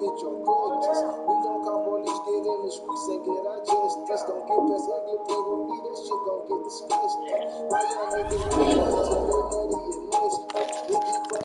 bitch, I'm gorgeous. We gon' cop on this shit in the streets and get our justice. Don't get past ugly, play with me, that shit gon' get discussed. My young niggas want to ask when they nutty and nice.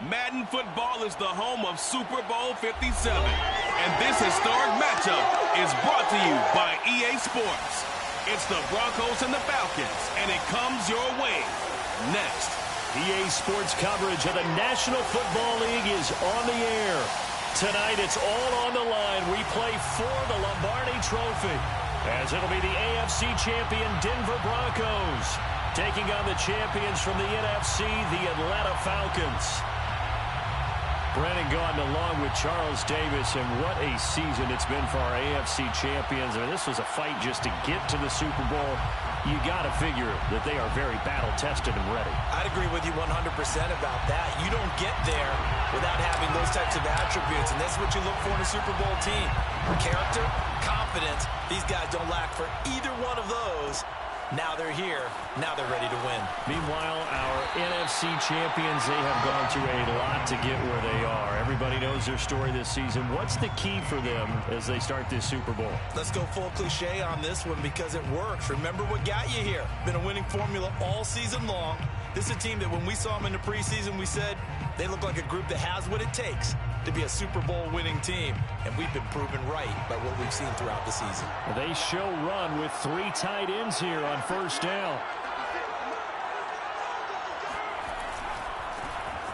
Madden football is the home of Super Bowl 57. And this historic matchup is brought to you by EA Sports. It's the Broncos and the Falcons, and it comes your way next. EA Sports coverage of the National Football League is on the air. Tonight, it's all on the line. We play for the Lombardi Trophy, as it'll be the AFC champion Denver Broncos taking on the champions from the NFC, the Atlanta Falcons. Brennan Gaudin along with Charles Davis, and what a season it's been for our AFC champions. I mean, this was a fight just to get to the Super Bowl. You got to figure that they are very battle-tested and ready. I'd agree with you 100% about that. You don't get there without having those types of attributes, and that's what you look for in a Super Bowl team. Character, confidence. These guys don't lack for either one of those. Now they're here. Now they're ready to win. Meanwhile, our NFC champions, they have gone through a lot to get where they are. Everybody knows their story this season. What's the key for them as they start this Super Bowl? Let's go full cliche on this one because it works. Remember what got you here. Been a winning formula all season long. This is a team that when we saw them in the preseason, we said they look like a group that has what it takes to be a Super Bowl winning team. And we've been proven right by what we've seen throughout the season. They show run with 3 tight ends here on first down.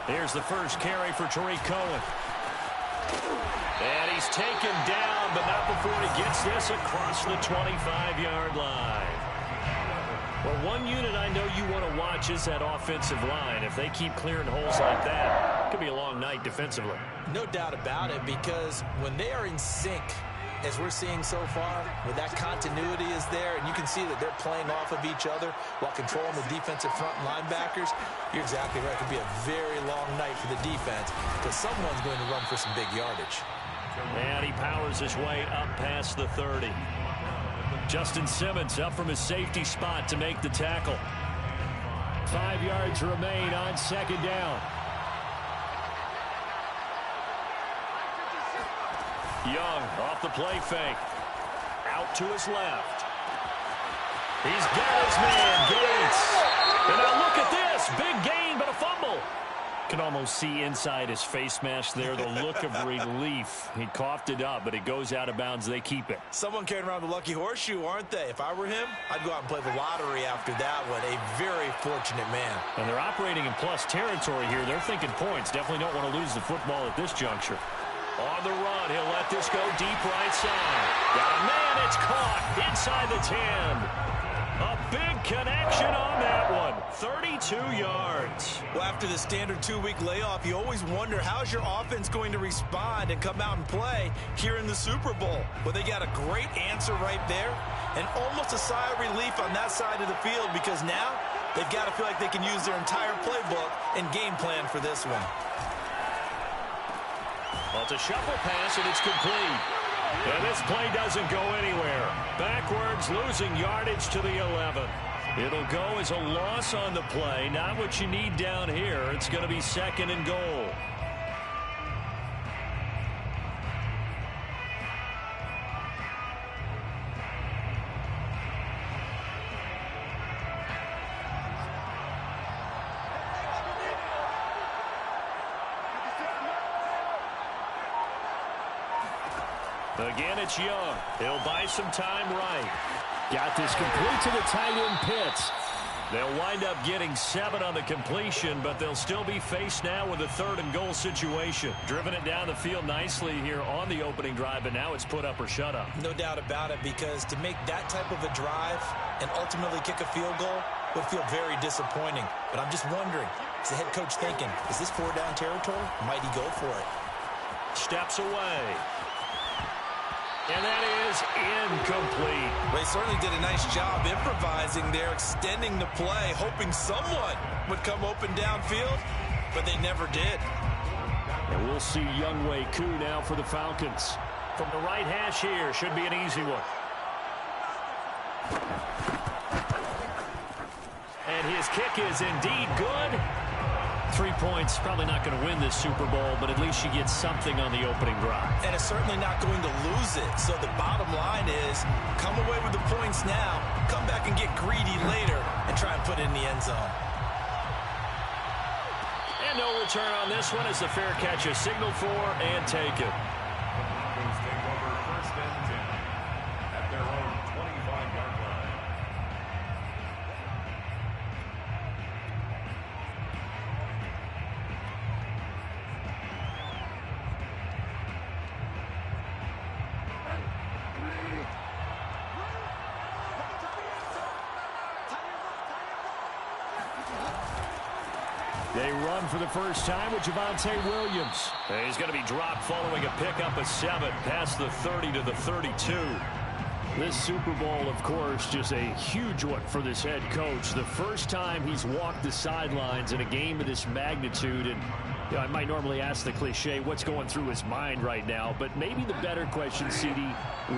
Here's the first carry for Tariq Cohen. And he's taken down, but not before he gets this across the 25-yard line. Well, one unit I know you want to watch is that offensive line. If they keep clearing holes like that, it could be a long night defensively. No doubt about it, because when they are in sync, as we're seeing so far, when that continuity is there, and you can see that they're playing off of each other while controlling the defensive front linebackers, you're exactly right. It could be a very long night for the defense because someone's going to run for some big yardage. And he powers his way up past the 30. Justin Simmons up from his safety spot to make the tackle. 5 yards remain on second down. Young off the play fake. Out to his left. He's got his man, Gates. And now look at this. Big gain, but a fumble. Can almost see inside his face mask there the look of relief. He coughed it up, but it goes out of bounds. They keep it. Someone carrying around the lucky horseshoe, aren't they? If I were him, I'd go out and play the lottery after that one. A very fortunate man. And they're operating in plus territory here. They're thinking points. Definitely don't want to lose the football at this juncture. On the run, he'll let this go deep right side. Got a man, it's caught inside the 10. A big connection on that one. 32 yards. Well, after the standard 2-week layoff, you always wonder how's your offense going to respond and come out and play here in the Super Bowl. Well, they got a great answer right there and almost a sigh of relief on that side of the field because now they've got to feel like they can use their entire playbook and game plan for this one. Well, it's a shuffle pass, and it's complete. And this play doesn't go anywhere. Backwards, losing yardage to the 11. It'll go as a loss on the play. Not what you need down here. It's going to be second and goal. Again, it's Young. He'll buy some time right. Got this complete to the tight end Pitts. They'll wind up getting 7 on the completion, but they'll still be faced now with a 3rd and goal situation. Driven it down the field nicely here on the opening drive, but now it's put up or shut up. No doubt about it, because to make that type of a drive and ultimately kick a field goal would feel very disappointing. But I'm just wondering, is the head coach thinking, is this 4-down territory? Might he go for it? Steps away. And that is incomplete. They certainly did a nice job improvising there, extending the play, hoping someone would come open downfield, but they never did. And we'll see Younghoe Koo now for the Falcons. From the right hash here, should be an easy one. And his kick is indeed good. 3 points, probably not going to win this Super Bowl, but at least you get something on the opening drive. And it's certainly not going to lose it. So the bottom line is, come away with the points now, come back and get greedy later, and try and put it in the end zone. And no return on this one as the fair catch is signaled for and taken. Broncos take over 1st and 10 at their own 25-yard line. They run for the first time with Javonte Williams. And he's going to be dropped following a pickup of 7 past the 30 to the 32. This Super Bowl, of course, just a huge one for this head coach. The first time he's walked the sidelines in a game of this magnitude. And you know, I might normally ask the cliche, what's going through his mind right now? But maybe the better question, CD,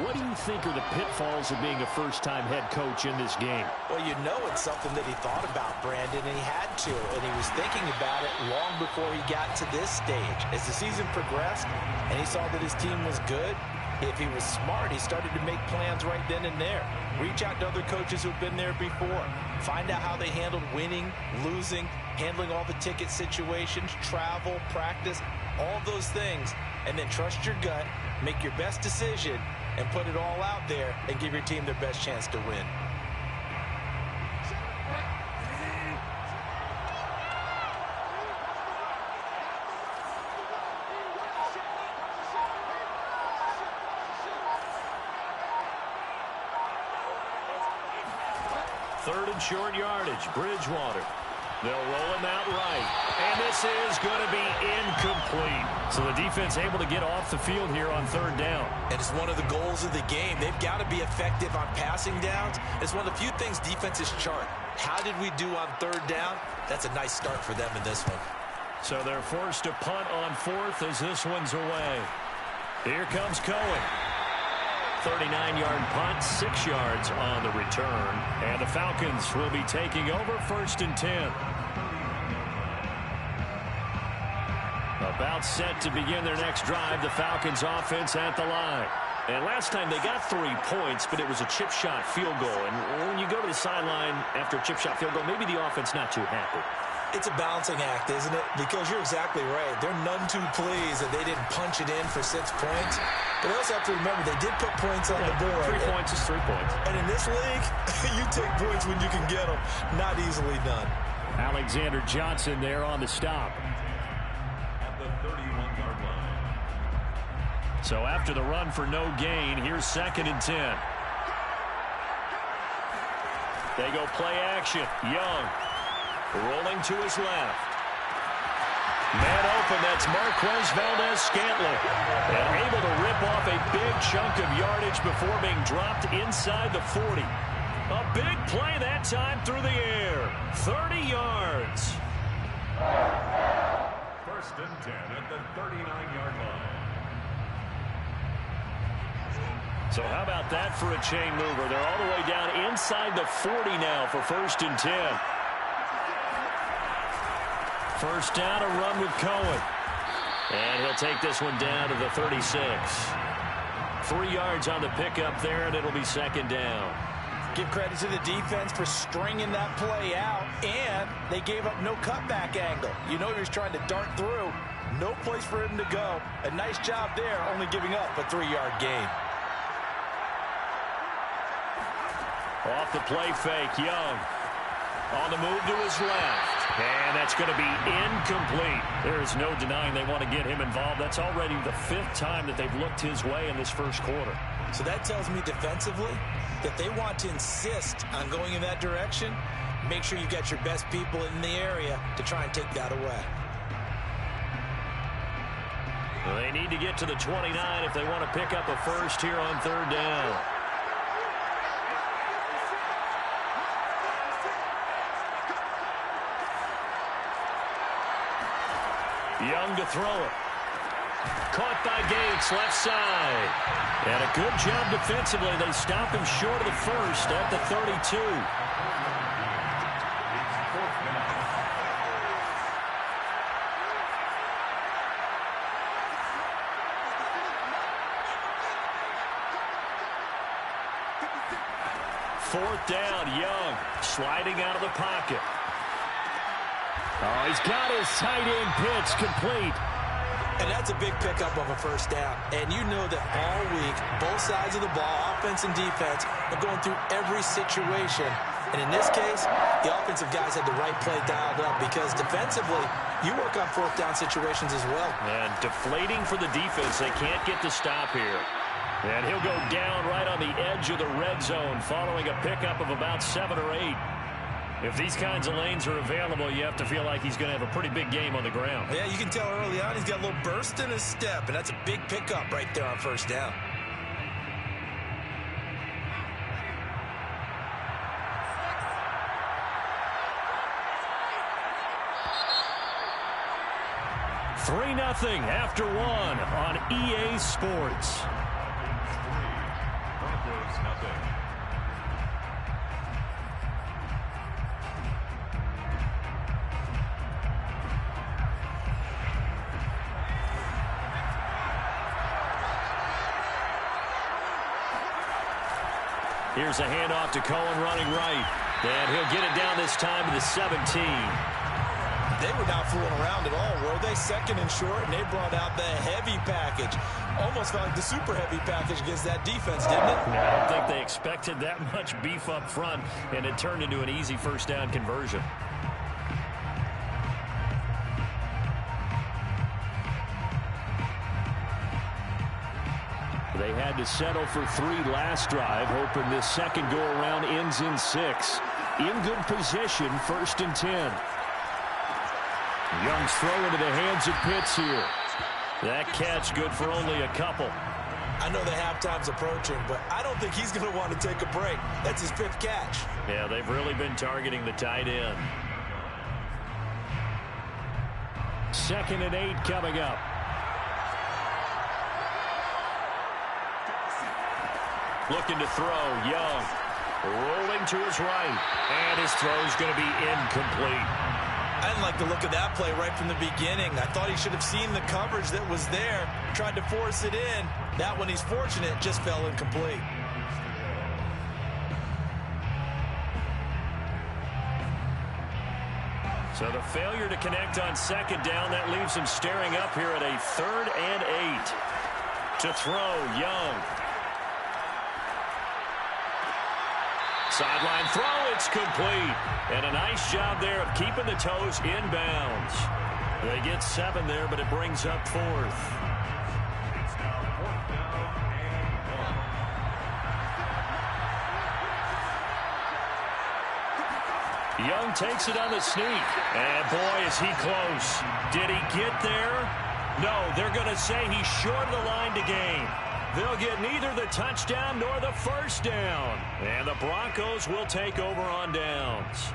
what do you think are the pitfalls of being a first-time head coach in this game? Well, you know it's something that he thought about, Brandon, and he had to. And he was thinking about it long before he got to this stage. As the season progressed and he saw that his team was good, if he was smart, he started to make plans right then and there. Reach out to other coaches who've been there before. Find out how they handled winning, losing, handling all the ticket situations, travel, practice, all those things. And then trust your gut, make your best decision, and put it all out there and give your team their best chance to win. Third and short yardage, Bridgewater. They'll roll him out right. And this is going to be incomplete. So the defense able to get off the field here on 3rd down. And it's one of the goals of the game. They've got to be effective on passing downs. It's one of the few things defenses chart. How did we do on 3rd down? That's a nice start for them in this one. So they're forced to punt on 4th as this one's away. Here comes Cohen. 39-yard punt, 6 yards on the return. And the Falcons will be taking over 1st and 10. About set to begin their next drive, the Falcons offense at the line. And last time they got 3 points, but it was a chip shot field goal. And when you go to the sideline after a chip shot field goal, maybe the offense not too happy. It's a balancing act, isn't it? Because you're exactly right. They're none too pleased that they didn't punch it in for 6 points. But they also have to remember they did put points on the board. 3 points is 3 points. And in this league, you take points when you can get them. Not easily done. Alexander Johnson there on the stop. At the 31-yard line. So after the run for no gain, here's 2nd and 10. They go play action. Young. Rolling to his left. Man open, that's Marquez Valdez-Scantling. And able to rip off a big chunk of yardage before being dropped inside the 40. A big play that time through the air. 30 yards. 1st and 10 at the 39-yard line. So how about that for a chain mover? They're all the way down inside the 40 now for 1st and 10. First down, a run with Cohen. And he'll take this one down to the 36. 3 yards on the pickup there, and it'll be 2nd down. Give credit to the defense for stringing that play out, and they gave up no cutback angle. You know he was trying to dart through. No place for him to go. A nice job there, only giving up a 3-yard gain. Off the play fake, Young. On the move to his left. And that's going to be incomplete. There is no denying they want to get him involved. That's already the 5th time that they've looked his way in this first quarter. So that tells me defensively that they want to insist on going in that direction. Make sure you've got your best people in the area to try and take that away. Well, they need to get to the 29 if they want to pick up a first here on 3rd down. Young to throw it. Caught by Gates, left side. And a good job defensively. They stop him short of the first at the 32. Fourth down, Young sliding out of the pocket. Oh, he's got his tight end pitch complete. And that's a big pickup of a first down. And you know that all week, both sides of the ball, offense and defense, are going through every situation. And in this case, the offensive guys had the right play dialed up because defensively, you work on 4th down situations as well. And deflating for the defense. They can't get the stop here. And he'll go down right on the edge of the red zone following a pickup of about 7 or 8. If these kinds of lanes are available, you have to feel like he's going to have a pretty big game on the ground. Yeah, you can tell early on he's got a little burst in his step, and that's a big pickup right there on 1st down. Three 3-0 after 1 on EA Sports. Broncos nothing. Here's a handoff to Cohen running right. And he'll get it down this time to the 17. They were not fooling around at all, were they? 2nd and short, and they brought out the heavy package. Almost felt like the super heavy package against that defense, didn't it? I don't think they expected that much beef up front, and it turned into an easy 1st down conversion. They had to settle for 3 last drive, hoping this second go-around ends in 6. In good position, 1st and 10. Young's throw into the hands of Pitts here. That catch good for only a couple. I know the halftime's approaching, but I don't think he's going to want to take a break. That's his 5th catch. Yeah, they've really been targeting the tight end. 2nd and 8 coming up. Looking to throw, Young. Rolling to his right. And his throw's going to be incomplete. I didn't like the look of that play right from the beginning. I thought he should have seen the coverage that was there, tried to force it in. That one, he's fortunate, just fell incomplete. So the failure to connect on second down, that leaves him staring up here at a 3rd and 8. To throw, Young. Sideline throw, it's complete. And a nice job there of keeping the toes inbounds. They get 7 there, but it brings up 4th. Young takes it on the sneak. And boy, is he close. Did he get there? No, they're going to say he's short of the line to gain. They'll get neither the touchdown nor the first down. And the Broncos will take over on downs.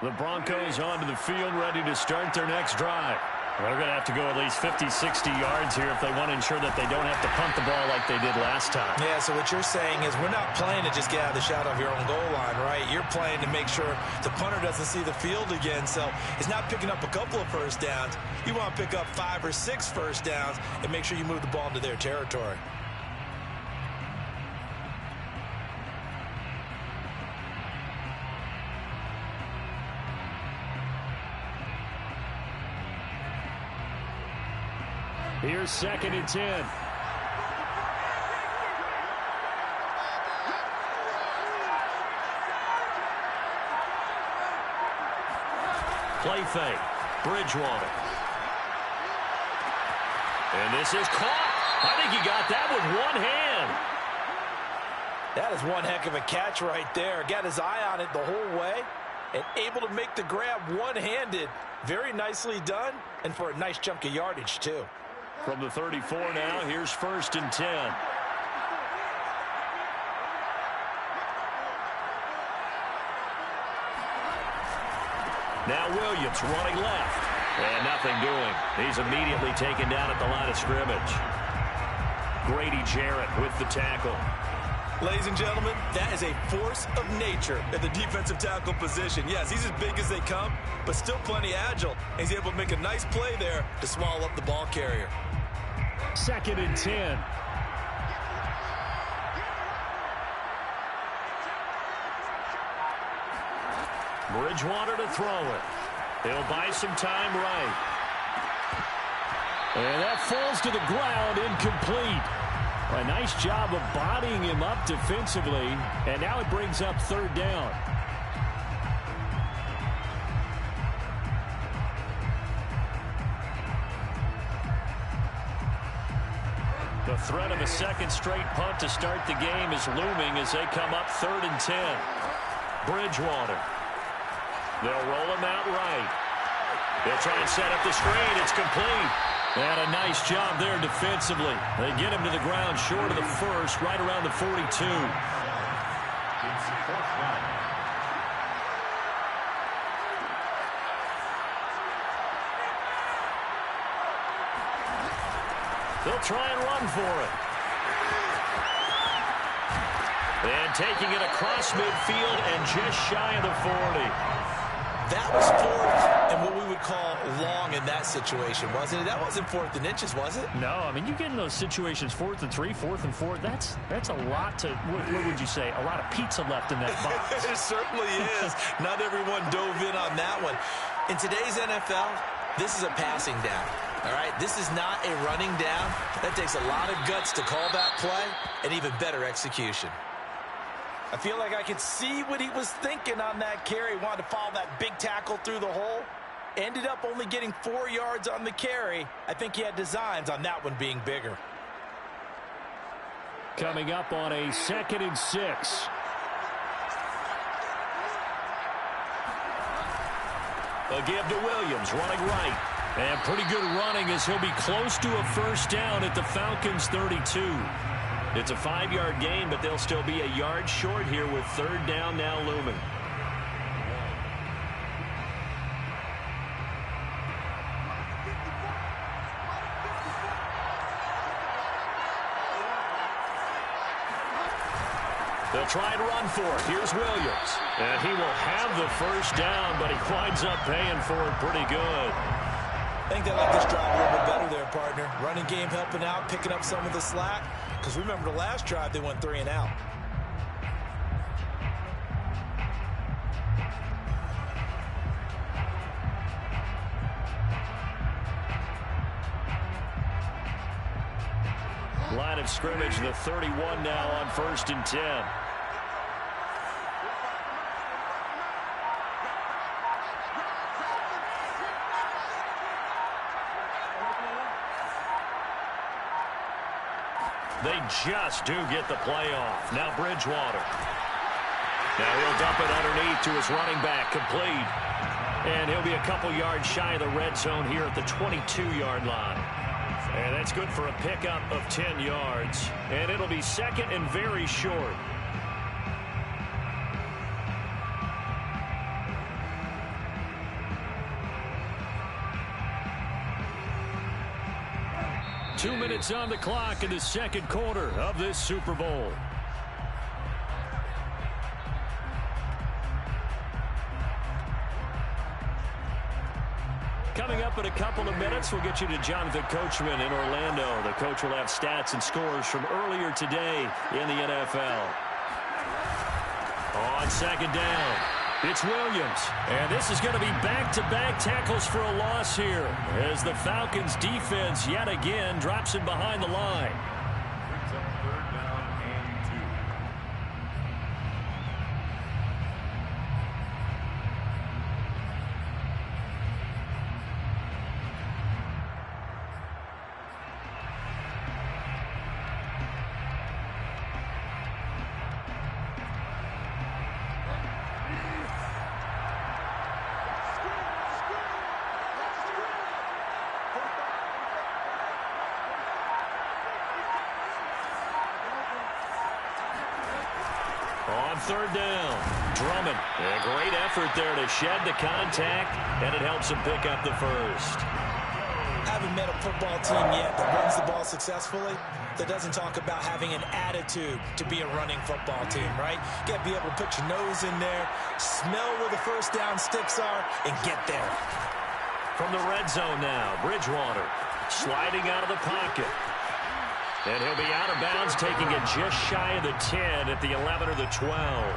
The Broncos onto the field, ready to start their next drive. They're going to have to go at least 50, 60 yards here if they want to ensure that they don't have to punt the ball like they did last time. Yeah, so what you're saying is we're not playing to just get out of the shadow of your own goal line, right? You're playing to make sure the punter doesn't see the field again. So it's not picking up a couple of first downs. You want to pick up 5 or 6 first downs and make sure you move the ball into their territory. Here's 2nd and 10. Play fake. Bridgewater. And this is caught. I think he got that with one hand. That is one heck of a catch right there. Got his eye on it the whole way and able to make the grab one-handed. Very nicely done, and for a nice chunk of yardage, too. From the 34 now, here's 1st and 10. Now Williams running left. And nothing doing. He's immediately taken down at the line of scrimmage. Grady Jarrett with the tackle. Ladies and gentlemen, that is a force of nature at the defensive tackle position. Yes, he's as big as they come, but still plenty agile. He's able to make a nice play there to swallow up the ball carrier. 2nd and 10. Bridgewater to throw it. He'll buy some time right. And that falls to the ground, incomplete. A nice job of bodying him up defensively, and now it brings up 3rd down. The threat of a second straight punt to start the game is looming as they come up 3rd and 10. Bridgewater. They'll roll him out right. They'll try and set up the screen. It's complete. And a nice job there defensively. They get him to the ground short of the first, right around the 42. They'll try and run for it. And taking it across midfield and just shy of the 40. That was 4th and what we would call long in that situation, wasn't it? That wasn't 4th and inches, was it? No, I mean, you get in those situations 4th and 3, 4th and 4. That's a lot to, what would you say, a lot of pizza left in that box. It certainly is. Not everyone dove in on that one. In today's NFL, this is a passing down. All right, this is not a running down. That takes a lot of guts to call that play and even better execution. I feel like I could see what he was thinking on that carry. Wanted to follow that big tackle through the hole. Ended up only getting 4 yards on the carry. I think he had designs on that one being bigger. Coming up on a 2nd and 6. A give to Williams, running right. And pretty good running as he'll be close to a first down at the Falcons' 32. It's a 5-yard gain, but they'll still be a yard short here with third down now looming. They'll try and run for it. Here's Williams. And he will have the first down, but he winds up paying for it pretty good. I think they like this drive a little bit better there, partner. Running game helping out, picking up some of the slack. Because remember the last drive, they went 3 and out. Line of scrimmage, the 31 now on 1st and 10. They just do get the play off. Now Bridgewater. Now he'll dump it underneath to his running back, complete. And he'll be a couple yards shy of the red zone here at the 22-yard line. And that's good for a pickup of 10 yards. And it'll be second and very short. Two minutes on the clock in the second quarter of this Super Bowl. Coming up in a couple of minutes, we'll get you to Jonathan Coachman in Orlando. The coach will have stats and scores from earlier today in the NFL. On second down, it's Williams. And this is going to be back-to-back tackles for a loss here as the Falcons defense yet again drops him behind the line. Brings up third down and 2. On third down, Drummond. A great effort there to shed the contact, and it helps him pick up the first. Haven't met a football team yet that runs the ball successfully, that doesn't talk about having an attitude to be a running football team, right? You got to be able to put your nose in there, smell where the first down sticks are, and get there. From the red zone now, Bridgewater sliding out of the pocket. And he'll be out of bounds, taking it just shy of the 10 at the 11 or the 12.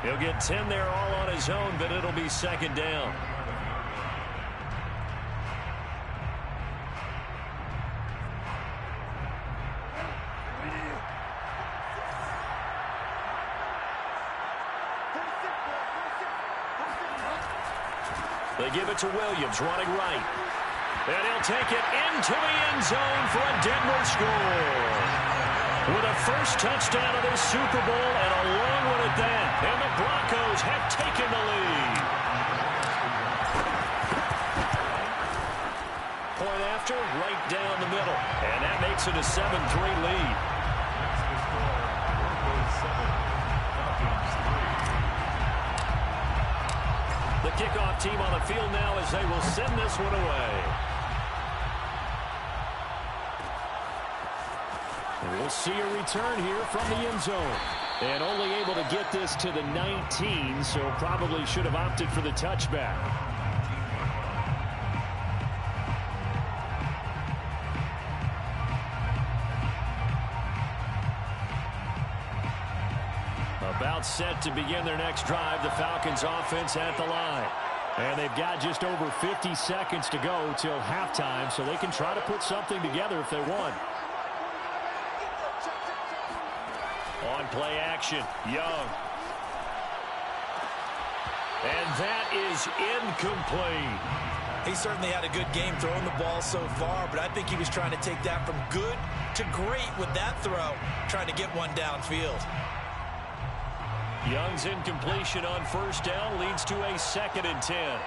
He'll get 10 there all on his own, but it'll be second down. They give it to Williams, running right. And he'll take it into the end zone for a Denver score. With a first touchdown of this Super Bowl and a long one at that. And the Broncos have taken the lead. Point after, right down the middle. And that makes it a 7-3 lead. The kickoff team on the field now as they will send this one away. And we'll see a return here from the end zone. And only able to get this to the 19, so probably should have opted for the touchback. About set to begin their next drive, the Falcons offense at the line. And they've got just over 50 seconds to go till halftime, so they can try to put something together if they want. On play action, Young. And that is incomplete. He certainly had a good game throwing the ball so far, but I think he was trying to take that from good to great with that throw, trying to get one downfield. Young's incompletion on first down leads to a 2nd and 10.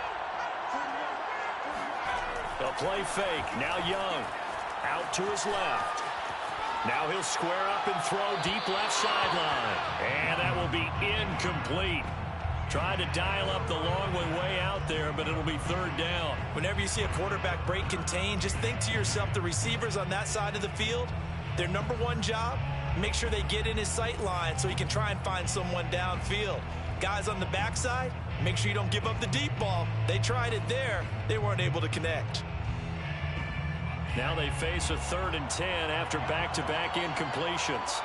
A play fake. Now Young. Out to his left. Now he'll square up and throw deep left sideline. And that will be incomplete. Trying to dial up the long way out there, but it'll be third down. Whenever you see a quarterback break contain, just think to yourself, the receivers on that side of the field, their number one job, make sure they get in his sight line so he can try and find someone downfield. Guys on the backside, make sure you don't give up the deep ball. They tried it there. They weren't able to connect. Now they face a 3rd and 10 after back-to-back incompletions.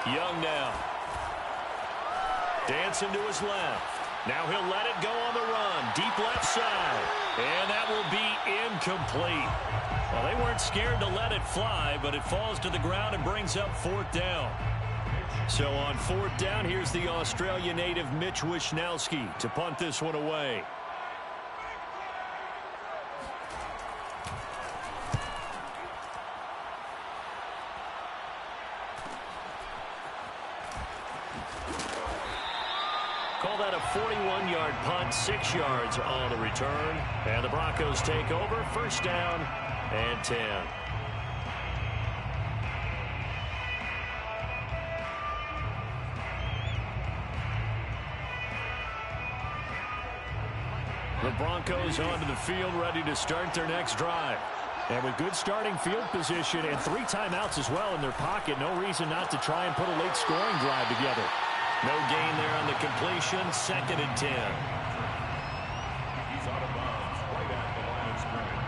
Young now. Dancing to his left. Now he'll let it go on the run. Deep left side. And that will be incomplete. Well, they weren't scared to let it fly, but it falls to the ground and brings up 4th down. So on 4th down, here's the Australia native Mitch Wishnowsky to punt this one away. Call that a 41-yard punt, 6 yards on the return. And the Broncos take over, 1st down and 10. The Broncos onto the field, ready to start their next drive. And with good starting field position and 3 timeouts as well in their pocket, no reason not to try and put a late scoring drive together. No gain there on the completion, 2nd and 10. He's out of bounds right at the line of scrimmage.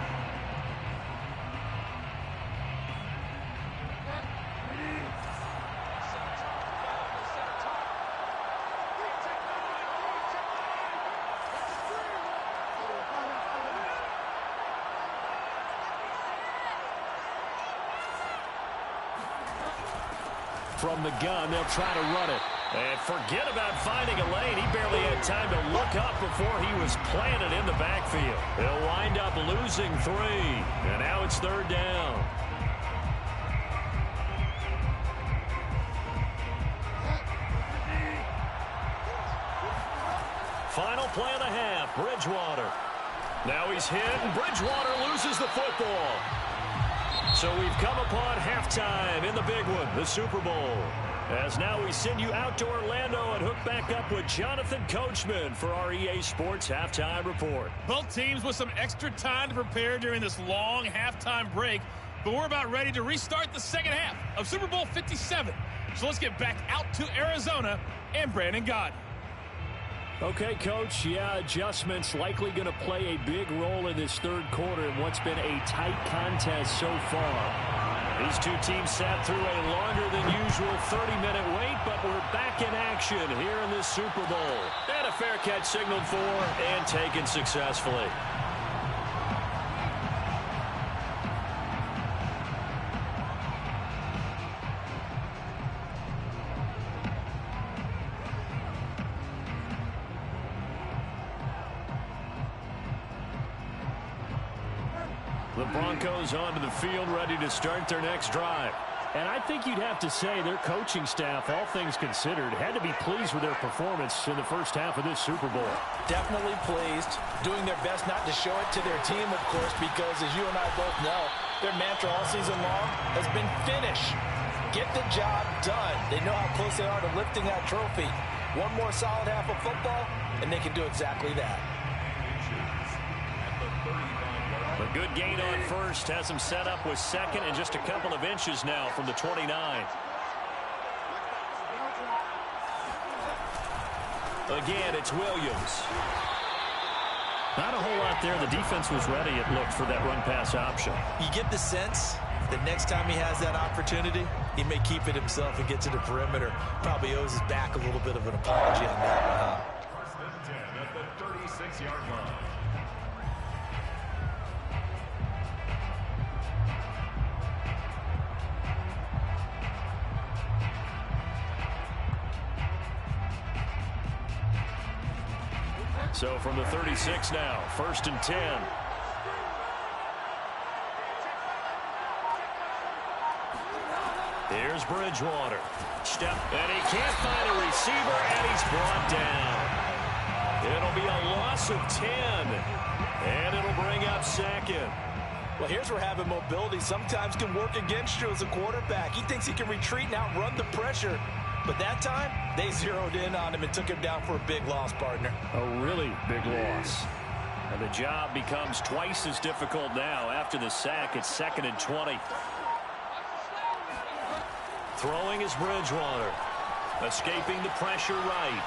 From the gun, they'll try to run it. And forget about finding a lane. He barely had time to look up before he was planted in the backfield. They'll wind up losing 3. And now it's 3rd down. Final play of the half, Bridgewater. Now he's hit, and Bridgewater loses the football. So we've come upon halftime in the big one, the Super Bowl. As now we send you out to Orlando and hook back up with Jonathan Coachman for our EA Sports Halftime Report. Both teams with some extra time to prepare during this long halftime break, but we're about ready to restart the second half of Super Bowl 57. So let's get back out to Arizona and Brandon Gaudin. Okay, Coach, yeah, adjustments likely going to play a big role in this third quarter in what's been a tight contest so far. These two teams sat through a longer than usual 30-minute wait, but we're back in action here in this Super Bowl. And a fair catch signaled for and taken successfully. The Broncos onto the field, ready to start their next drive. And I think you'd have to say their coaching staff, all things considered, had to be pleased with their performance in the first half of this Super Bowl. Definitely pleased, doing their best not to show it to their team, of course, because as you and I both know, their mantra all season long has been finish. Get the job done. They know how close they are to lifting that trophy. One more solid half of football, and they can do exactly that. A good gain on first has him set up with second and just a couple of inches now from the 29. Again, it's Williams. Not a whole lot there. The defense was ready, it looked, for that run-pass option. You get the sense that next time he has that opportunity, he may keep it himself and get to the perimeter. Probably owes his back a little bit of an apology on that one, huh? First and 10 at the 36-yard line. So from the 36 now, first and 10. Here's Bridgewater. Step, and he can't find a receiver, and he's brought down. It'll be a loss of 10, and it'll bring up second. Well, here's where having mobility sometimes can work against you as a quarterback. He thinks he can retreat and outrun the pressure. But that time, they zeroed in on him and took him down for a big loss, partner. A really big loss. And the job becomes twice as difficult now after the sack. It's 2nd and 20. Throwing is Bridgewater. Escaping the pressure right.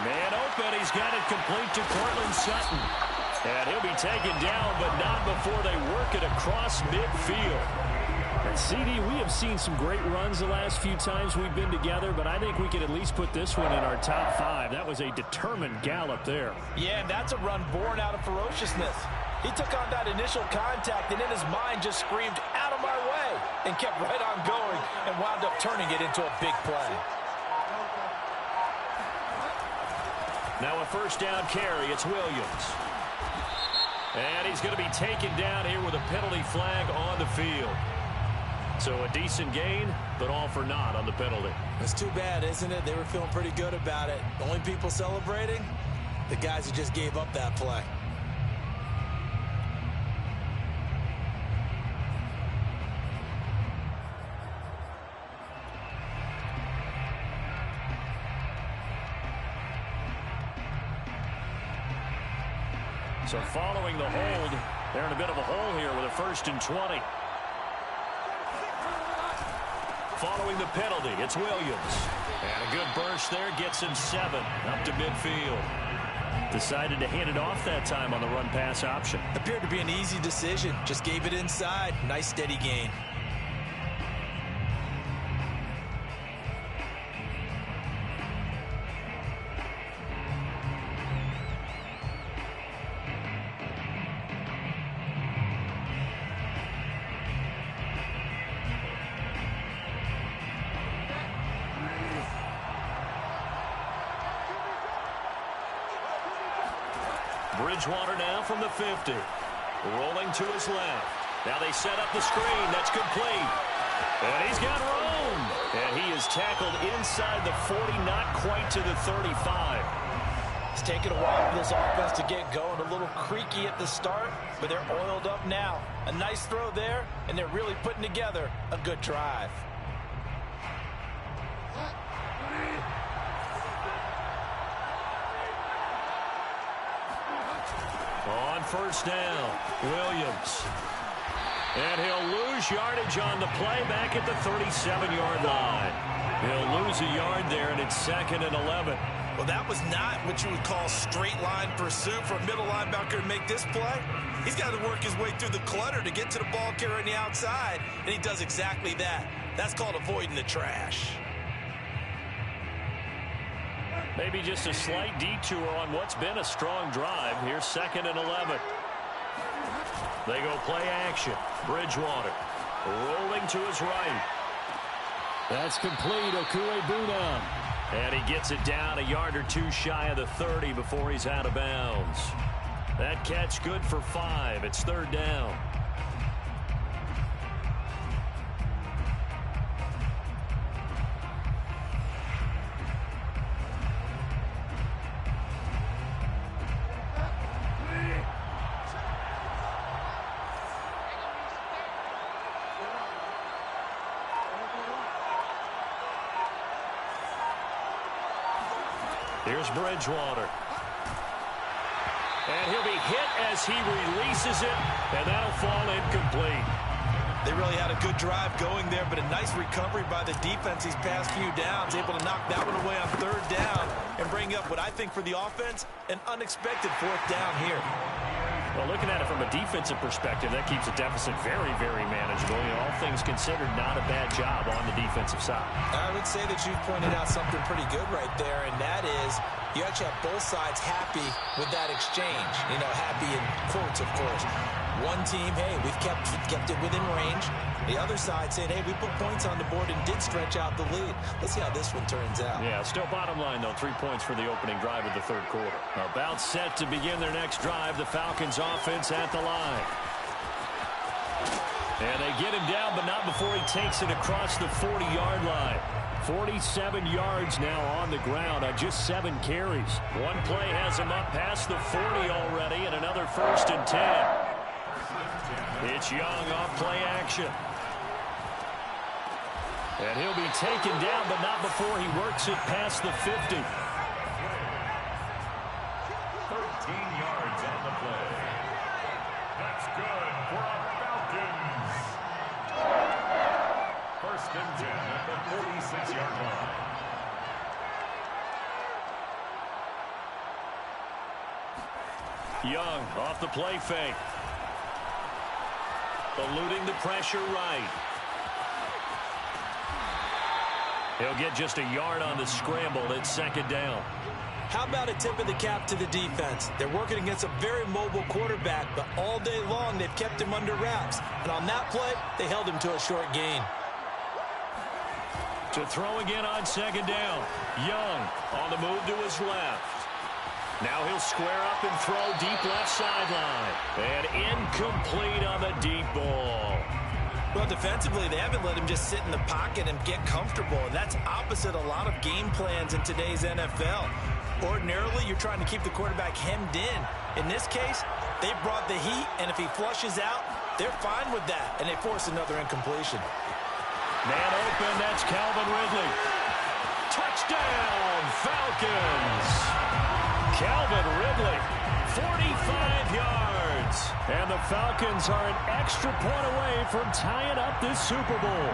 Man open. He's got it complete to Cortland Sutton. And he'll be taken down, but not before they work it across midfield. And CD, we have seen some great runs the last few times we've been together, but I think we can at least put this one in our top 5. That was a determined gallop there. Yeah, and that's a run born out of ferociousness. He took on that initial contact and in his mind just screamed, "Out of my way," and kept right on going and wound up turning it into a big play. Now a first down carry. It's Williams. And he's going to be taken down here with a penalty flag on the field. So a decent gain, but all for naught on the penalty. It's too bad, isn't it? They were feeling pretty good about it. The only people celebrating, the guys who just gave up that play. So following the hold, they're in a bit of a hole here with a 1st and 20. Following the penalty, it's Williams. And a good burst there gets him 7 up to midfield. Decided to hand it off that time on the run-pass option. Appeared to be an easy decision. Just gave it inside. Nice steady gain. Bridgewater now from the 50. Rolling to his left. Now they set up the screen. That's complete. And he's got room. And he is tackled inside the 40, not quite to the 35. It's taken a while for this offense to get going. A little creaky at the start, but they're oiled up now. A nice throw there, and they're really putting together a good drive. On first down, Williams. And he'll lose yardage on the play back at the 37-yard line. He'll lose a yard there, and it's 2nd and 11. Well, that was not what you would call straight line pursuit for a middle linebacker to make this play. He's got to work his way through the clutter to get to the ball carrier on the outside, and he does exactly that. That's called avoiding the trash. Maybe just a slight detour on what's been a strong drive. Here's 2nd and 11. They go play action. Bridgewater rolling to his right. That's complete. Okuebuna. And he gets it down a yard or two shy of the 30 before he's out of bounds. That catch good for 5. It's 3rd down. Here's Bridgewater. And he'll be hit as he releases it, and that'll fall incomplete. They really had a good drive going there, but a nice recovery by the defense these past few downs, able to knock that one away on 3rd down and bring up what I think for the offense, an unexpected 4th down here. Well, looking at it from a defensive perspective, that keeps a deficit very, very manageable. You know, all things considered, not a bad job on the defensive side. I would say that you've pointed out something pretty good right there, and that is you actually have both sides happy with that exchange. You know, happy in quotes, of course. One team, hey, we've kept it within range. The other side saying, hey, we put points on the board and did stretch out the lead. Let's see how this one turns out. Yeah, still bottom line, though, 3 points for the opening drive of the 3rd quarter. About set to begin their next drive, the Falcons offense at the line. And they get him down, but not before he takes it across the 40-yard line. 47 yards now on the ground on just 7 carries. One play has him up past the 40 already, and another 1st and 10. It's Young off play action. And he'll be taken down, but not before he works it past the 50. 13 yards on the play. That's good for our Falcons. 1st and 10 at the 46-yard line. Young off the play fake. Eluding the pressure right. He'll get just a yard on the scramble. It's 2nd down. How about a tip of the cap to the defense? They're working against a very mobile quarterback, but all day long they've kept him under wraps. And on that play, they held him to a short gain. To throw again on 2nd down. Young on the move to his left. Now he'll square up and throw deep left sideline. And incomplete on the deep ball. Well, defensively, they haven't let him just sit in the pocket and get comfortable. And that's opposite a lot of game plans in today's NFL. Ordinarily, you're trying to keep the quarterback hemmed in. In this case, they brought the heat, and if he flushes out, they're fine with that. And they force another incompletion. Man open, that's Calvin Ridley. Touchdown, Falcons. Calvin Ridley, 45 yards. And the Falcons are an extra point away from tying up this Super Bowl.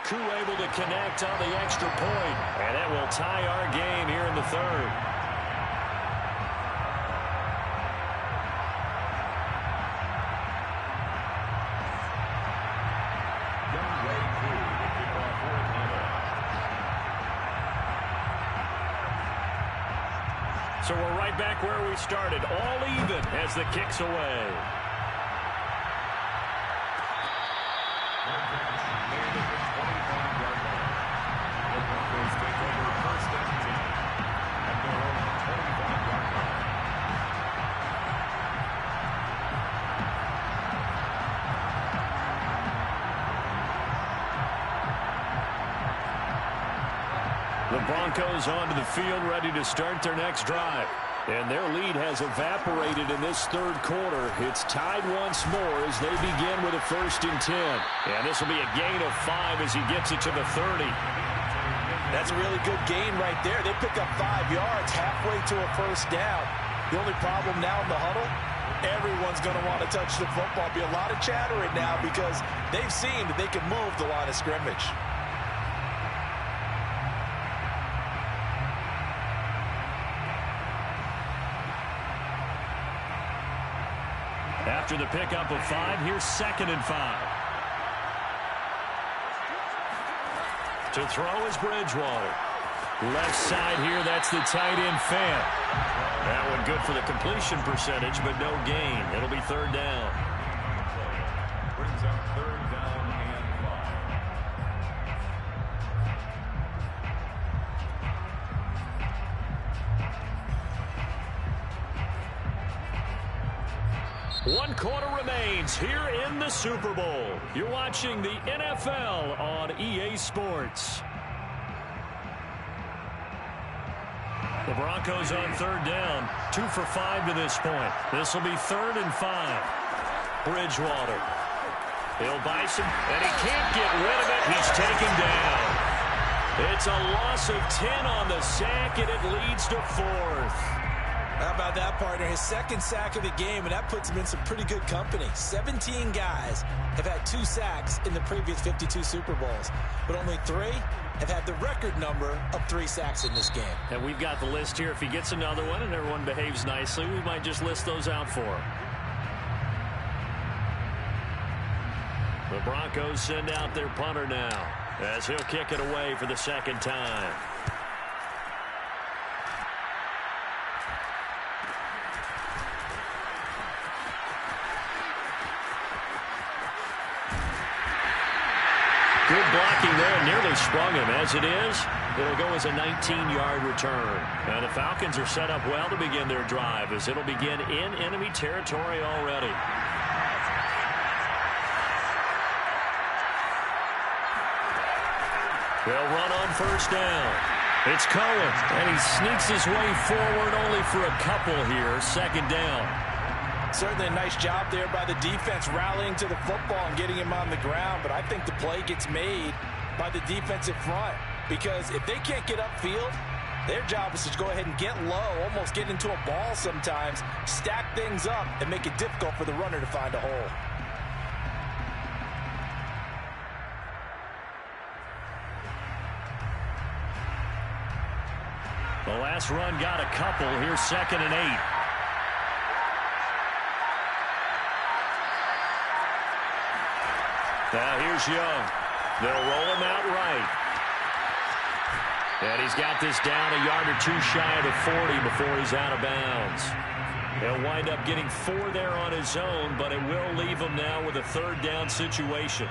Koo able to connect on the extra point. And it will tie our game here in the 3rd. So we're right back where we started, all even as the kick's away. The Broncos onto the field, ready to start their next drive. And their lead has evaporated in this 3rd quarter. It's tied once more as they begin with a 1st and 10. And this will be a gain of 5 as he gets it to the 30. That's a really good gain right there. They pick up 5 yards halfway to a 1st down. The only problem now in the huddle, everyone's going to want to touch the football. Be a lot of chattering now because they've seen that they can move the line of scrimmage. After the pickup of 5, here's 2nd and 5. To throw is Bridgewater. Left side here, that's the tight end Fant. That one good for the completion percentage, but no gain. It'll be 3rd down. Brings up 3rd down and 5. 1 quarter remains here in the Super Bowl. You're watching the NFL on EA Sports. The Broncos on 3rd down. 2 for 5 to this point. This will be 3rd and 5. Bridgewater. He'll buy some, and he can't get rid of it. He's taken down. It's a loss of 10 on the sack, and it leads to 4th. How about that, partner? His 2nd sack of the game, and that puts him in some pretty good company. 17 guys have had 2 sacks in the previous 52 Super Bowls, but only 3 have had the record number of 3 sacks in this game. And we've got the list here. If he gets another one and everyone behaves nicely, we might just list those out for him. The Broncos send out their punter now as he'll kick it away for the 2nd time. Good blocking there, nearly sprung him. As it is, it'll go as a 19-yard return. And the Falcons are set up well to begin their drive as it'll begin in enemy territory already. They'll run on first down. It's Cohen, and he sneaks his way forward only for a couple here. Second down. Certainly a nice job there by the defense rallying to the football and getting him on the ground, but I think the play gets made by the defensive front because if they can't get upfield, their job is to go ahead and get low, almost get into a ball sometimes, stack things up, and make it difficult for the runner to find a hole. The last run got a couple. Here's 2nd and 8. Now here's Young. They'll roll him out right. And he's got this down a yard or two shy of the 40 before he's out of bounds. He'll wind up getting 4 there on his own, but it will leave him now with a 3rd down situation.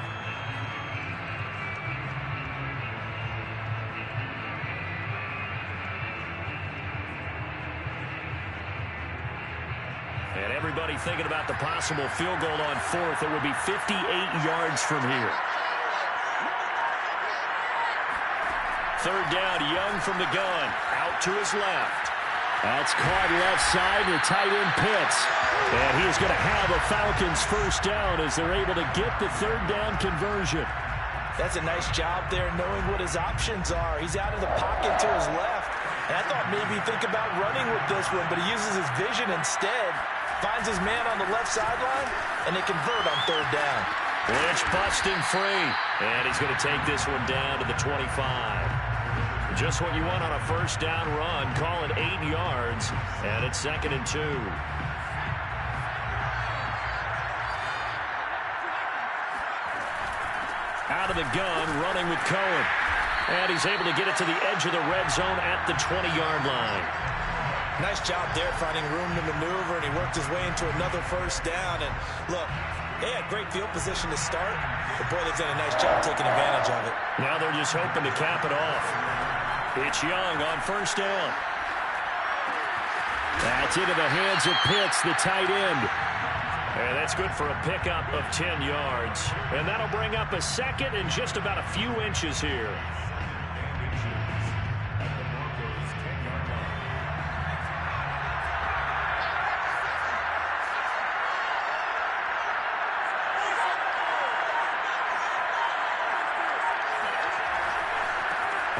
And everybody thinking about the possible field goal on 4th. It would be 58 yards from here. 3rd down, Young from the gun. Out to his left. That's caught left side to tight end Pitts. And he's going to have a Falcons first down as they're able to get the 3rd down conversion. That's a nice job there knowing what his options are. He's out of the pocket to his left. And I thought maybe he'd think about running with this one, but he uses his vision instead. Finds his man on the left sideline, and they convert on 3rd down. Lynch busting free. And he's going to take this one down to the 25. Just what you want on a first down run. Call it 8 yards, and it's 2nd and 2. Out of the gun, running with Cohen. And he's able to get it to the edge of the red zone at the 20-yard line. Nice job there finding room to maneuver, and he worked his way into another first down. And look, they had great field position to start, but boy, they've done a nice job taking advantage of it. Now they're just hoping to cap it off. It's Young on first down. That's into the hands of Pitts, the tight end. And that's good for a pickup of 10 yards. And that'll bring up a 2nd and just about a few inches here.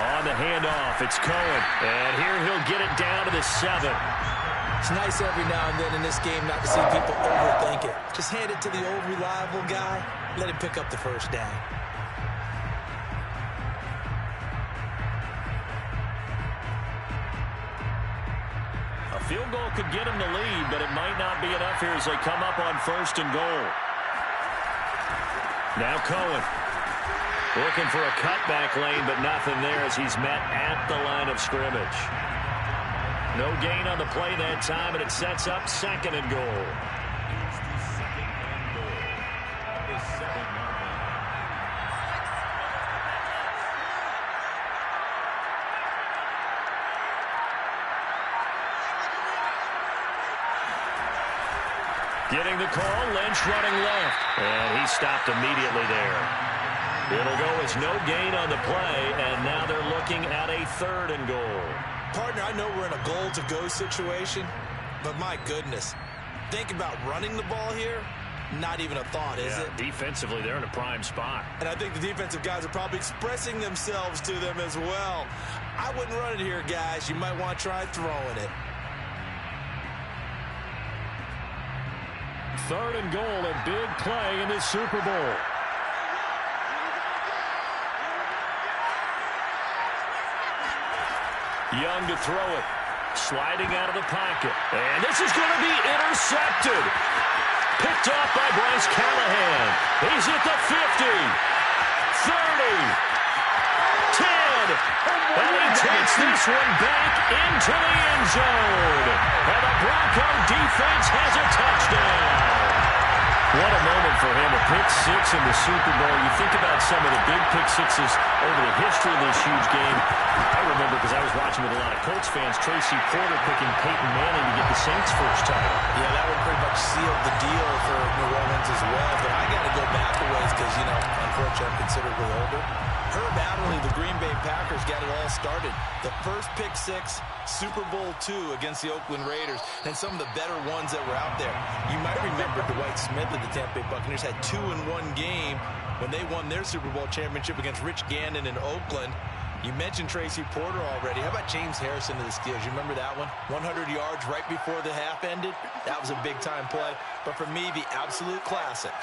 On the handoff, it's Cohen. And here he'll get it down to the 7. It's nice every now and then in this game not to see people overthink it. Just hand it to the old reliable guy. Let him pick up the first down. A field goal could get him the lead, but it might not be enough here as they come up on 1st and goal. Now Cohen. Looking for a cutback lane, but nothing there as he's met at the line of scrimmage. No gain on the play that time, and it sets up 2nd and goal. Getting the call, Lynch running left. And he stopped immediately there. It'll go as no gain on the play, and now they're looking at a 3rd and goal. Partner, I know we're in a goal-to-go situation, but my goodness, think about running the ball here. Not even a thought, is it? Defensively, they're in a prime spot. And I think the defensive guys are probably expressing themselves to them as well. I wouldn't run it here, guys. You might want to try throwing it. 3rd and goal, a big play in this Super Bowl. Young to throw it. Sliding out of the pocket. And this is going to be intercepted. Picked off by Bryce Callahan. He's at the 50. 30. 10. And he takes this one back into the end zone. And the Bronco defense has a touchdown. What a moment for him, a pick six in the Super Bowl. You think about some of the big pick sixes over the history of this huge game. I remember, because I was watching with a lot of Colts fans, Tracy Porter picking Peyton Manning to get the Saints' first title. Yeah, that would pretty much seal the deal for New Orleans as well. But I got to go back a ways because, you know, unfortunately I'm considerably older. Herb Adderley, the Green Bay Packers, got it all started. The first pick six, Super Bowl II against the Oakland Raiders, and some of the better ones that were out there. You might remember Dwight Smith of the Tampa Bay Buccaneers had 2 in one game when they won their Super Bowl championship against Rich Gannon in Oakland. You mentioned Tracy Porter already. How about James Harrison of the Steelers? You remember that one? 100 yards right before the half ended. That was a big-time play. But for me, the absolute classic,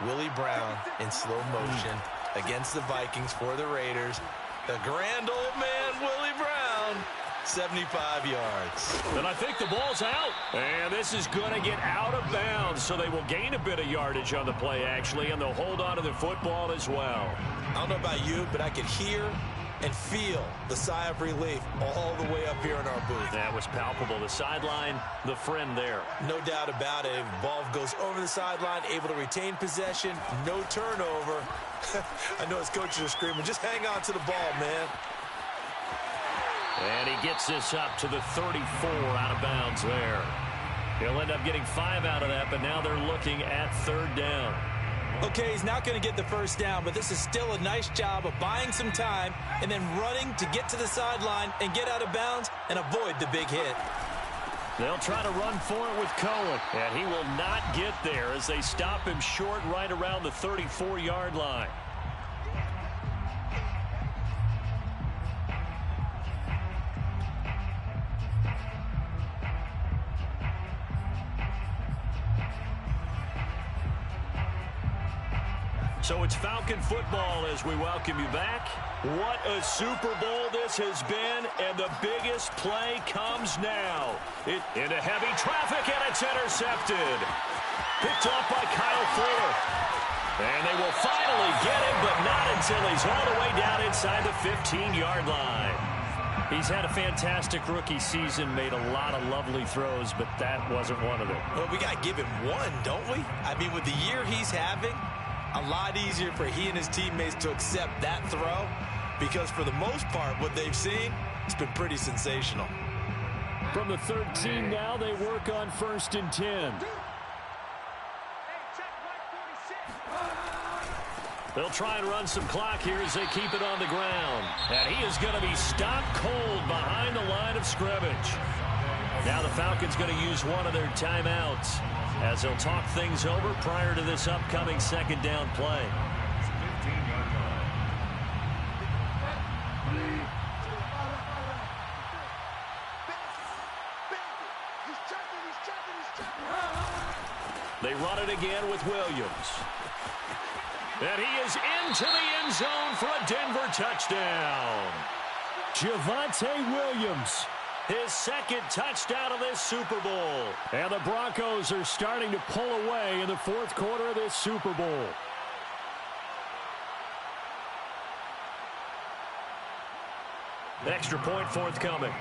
Willie Brown in slow motion against the Vikings for the Raiders. The grand old man, Willie Brown, 75 yards. And I think the ball's out. And this is going to get out of bounds, so they will gain a bit of yardage on the play, actually, and they'll hold on to the football as well. I don't know about you, but I could hear and feel the sigh of relief all the way up here in our booth. That was palpable. The sideline, the friend there. No doubt about it. Ball goes over the sideline, able to retain possession, no turnover. I know his coaches are screaming, just hang on to the ball, man. And he gets this up to the 34, out of bounds there. He'll end up getting 5 out of that, but now they're looking at third down. Okay, he's not going to get the first down, but this is still a nice job of buying some time and then running to get to the sideline and get out of bounds and avoid the big hit. They'll try to run for it with Cohen, and he will not get there as they stop him short right around the 34-yard line. So it's Falcon football as we welcome you back. What a Super Bowl this has been, and the biggest play comes now. Into heavy traffic, and it's intercepted. Picked off by Kyle Fuller. And they will finally get him, but not until he's all the way down inside the 15-yard line. He's had a fantastic rookie season, made a lot of lovely throws, but that wasn't one of them. Well, we got to give him one, don't we? I mean, with the year he's having, a lot easier for he and his teammates to accept that throw, because for the most part, what they've seen, it's been pretty sensational. From the 13 now, they work on 1st and 10. They'll try and run some clock here as they keep it on the ground. And he is going to be stopped cold behind the line of scrimmage. Now the Falcons going to use one of their timeouts as they'll talk things over prior to this upcoming second down play. They run it again with Williams. And he is into the end zone for a Denver touchdown. Javonte Williams, his second touchdown of this Super Bowl. And the Broncos are starting to pull away in the fourth quarter of this Super Bowl. Extra point forthcoming.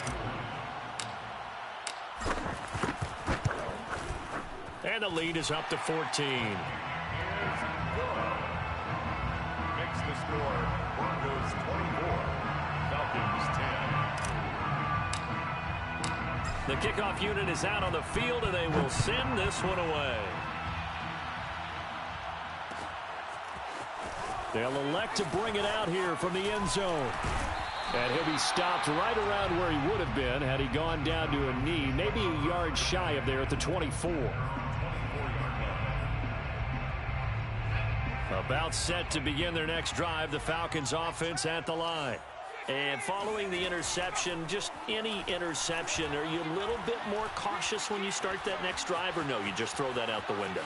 And the lead is up to 14. Makes the score Broncos 24, Falcons 10. The kickoff unit is out on the field, and they will send this one away. They'll elect to bring it out here from the end zone. And he'll be stopped right around where he would have been had he gone down to a knee, maybe a yard shy of there at the 24. About set to begin their next drive, the Falcons offense at the line. And following the interception, just any interception, are you a little bit more cautious when you start that next drive, or no, you just throw that out the window?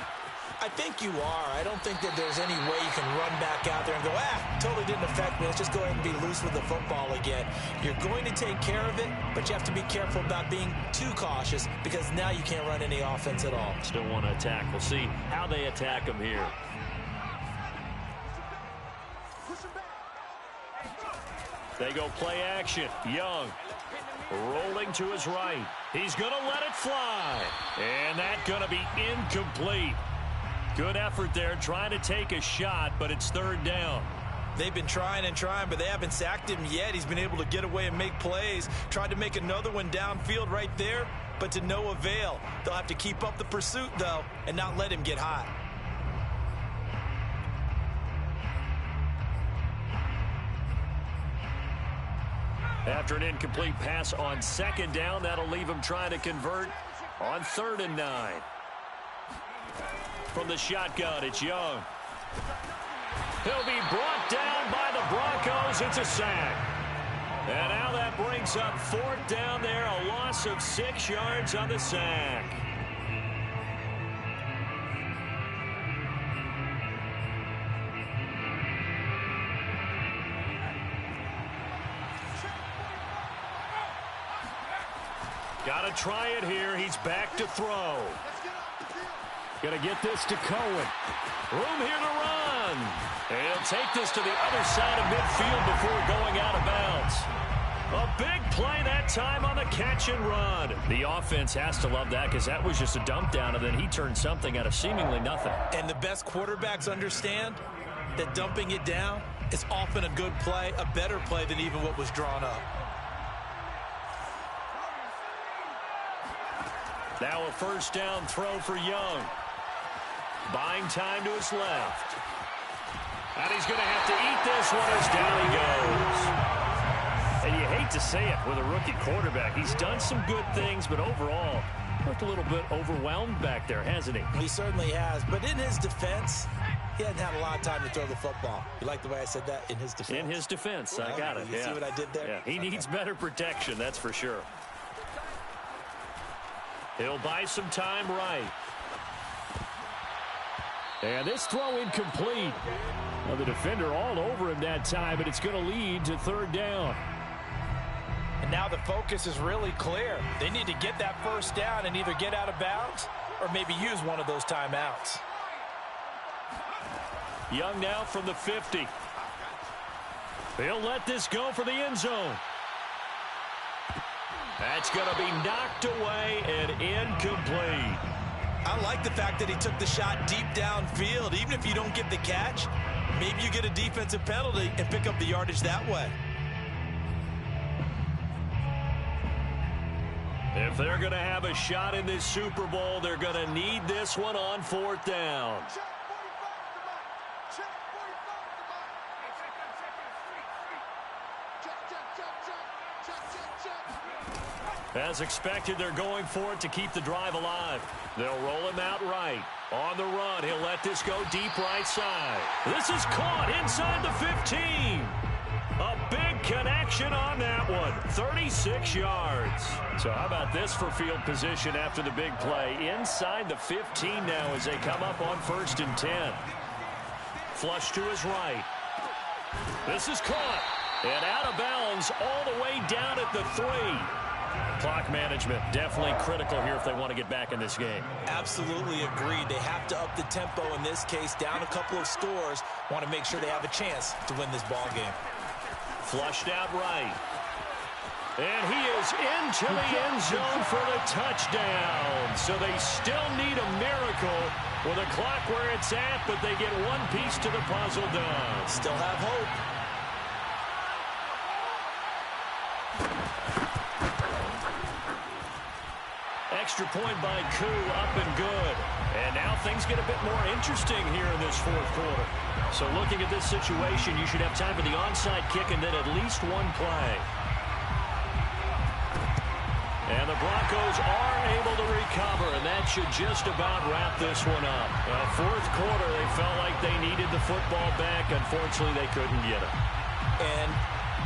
I think you are. I don't think that there's any way you can run back out there and go, totally didn't affect me. Let's just go ahead and be loose with the football again. You're going to take care of it, but you have to be careful about being too cautious because now you can't run any offense at all. Still want to attack. We'll see how they attack them here. They go play action. Young rolling to his right. He's going to let it fly. And that's going to be incomplete. Good effort there, trying to take a shot, but it's third down. They've been trying and trying, but they haven't sacked him yet. He's been able to get away and make plays. Tried to make another one downfield right there, but to no avail. They'll have to keep up the pursuit, though, and not let him get hot. After an incomplete pass on second down, that'll leave him trying to convert on 3rd and 9. From the shotgun, it's Young. He'll be brought down by the Broncos. It's a sack. And now that brings up 4th down there, a loss of 6 yards on the sack. Got to try it here. He's back to throw. Going to get this to Cohen. Room here to run. And he'll take this to the other side of midfield before going out of bounds. A big play that time on the catch and run. The offense has to love that because that was just a dump down, and then he turned something out of seemingly nothing. And the best quarterbacks understand that dumping it down is often a good play, a better play than even what was drawn up. Now a 1st down throw for Young. Buying time to his left. And he's going to have to eat this one as down he goes. And you hate to say it with a rookie quarterback. He's done some good things, but overall, looked a little bit overwhelmed back there, hasn't he? He certainly has. But in his defense, he hasn't had a lot of time to throw the football. You like the way I said that? In his defense? In his defense. I got it. You see what I did there? Yeah, he needs better protection, that's for sure. He'll buy some time right. And this throw incomplete. Well, the defender all over him that time, but it's going to lead to 3rd down. And now the focus is really clear. They need to get that 1st down and either get out of bounds or maybe use one of those timeouts. Young now from the 50. They'll let this go for the end zone. That's going to be knocked away and incomplete. I like the fact that he took the shot deep downfield. Even if you don't get the catch, maybe you get a defensive penalty and pick up the yardage that way. If they're going to have a shot in this Super Bowl, they're going to need this one on 4th down. As expected, they're going for it to keep the drive alive. They'll roll him out right. On the run, he'll let this go deep right side. This is caught inside the 15. A big connection on that one. 36 yards. So how about this for field position after the big play? Inside the 15 now as they come up on 1st and 10. Flush to his right. This is caught. And out of bounds all the way down at the 3. Clock management definitely critical here if they want to get back in this game. Absolutely agreed. They have to up the tempo in this case, down a couple of scores. Want to make sure they have a chance to win this ball game. Flushed out right. And he is into the end zone for the touchdown. So they still need a miracle with a clock where it's at, but they get one piece to the puzzle done. Still have hope. Extra point by Koo, up and good. And now things get a bit more interesting here in this 4th quarter. So looking at this situation, you should have time for the onside kick and then at least one play. And the Broncos are able to recover, and that should just about wrap this one up. 4th quarter, they felt like they needed the football back. Unfortunately, they couldn't get it. And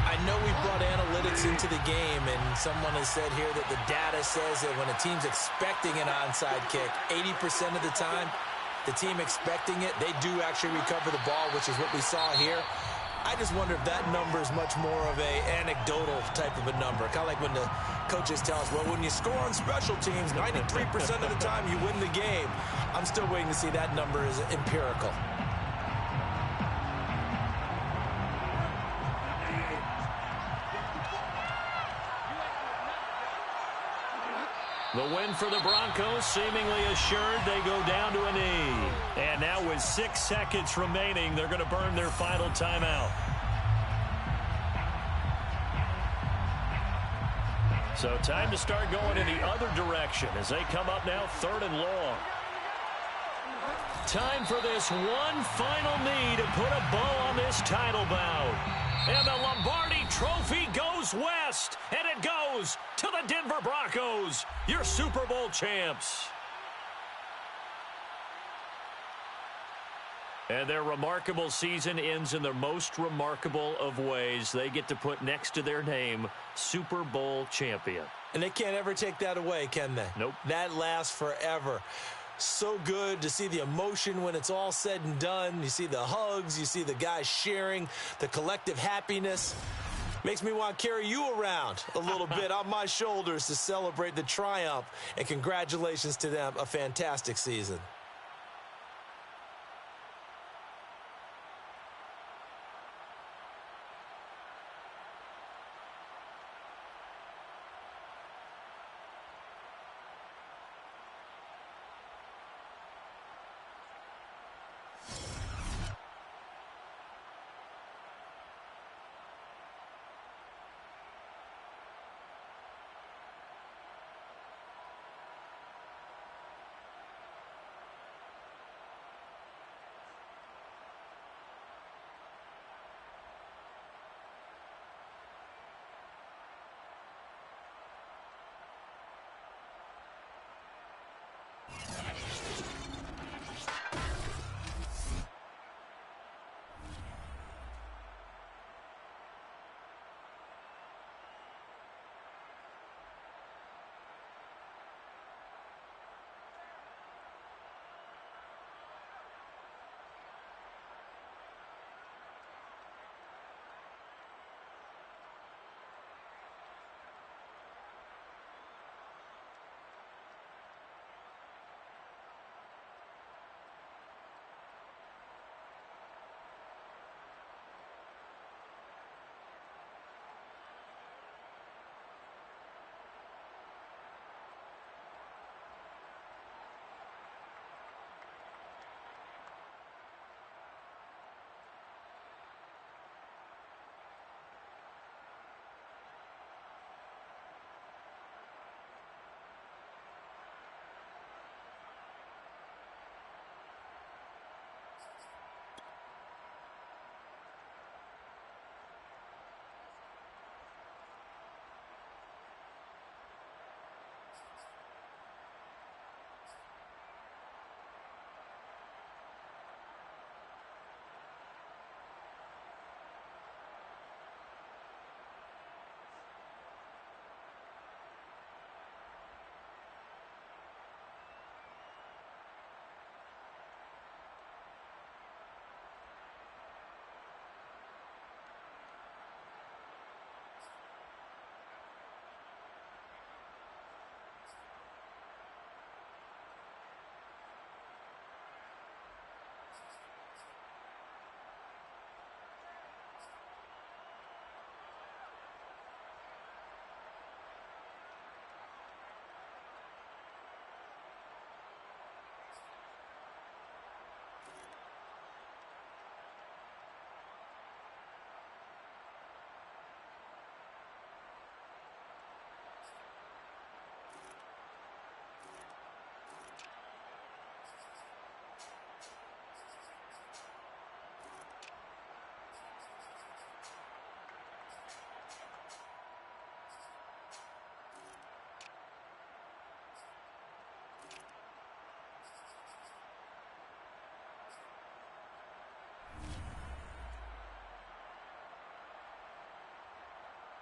I know we brought analytics into the game, and someone has said here that the data says that when a team's expecting an onside kick, 80% of the time, the team expecting it, they do actually recover the ball, which is what we saw here. I just wonder if that number is much more of a anecdotal type of a number. Kind of like when the coaches tell us, well, when you score on special teams, 93% of the time you win the game. I'm still waiting to see that number is empirical. The win for the Broncos, seemingly assured. They go down to a knee. And now with 6 seconds remaining, they're going to burn their final timeout. So time to start going in the other direction as they come up now 3rd and long. Time for this one final knee to put a bow on this title bout. And the Lombardi Trophy goes west, and it goes to the Denver Broncos, your Super Bowl champs. And their remarkable season ends in the most remarkable of ways. They get to put next to their name, Super Bowl champion. And they can't ever take that away, can they? Nope. That lasts forever. So good to see the emotion when it's all said and done. You see the hugs. You see the guys sharing, the collective happiness. Makes me want to carry you around a little bit on my shoulders to celebrate the triumph. And congratulations to them. A fantastic season.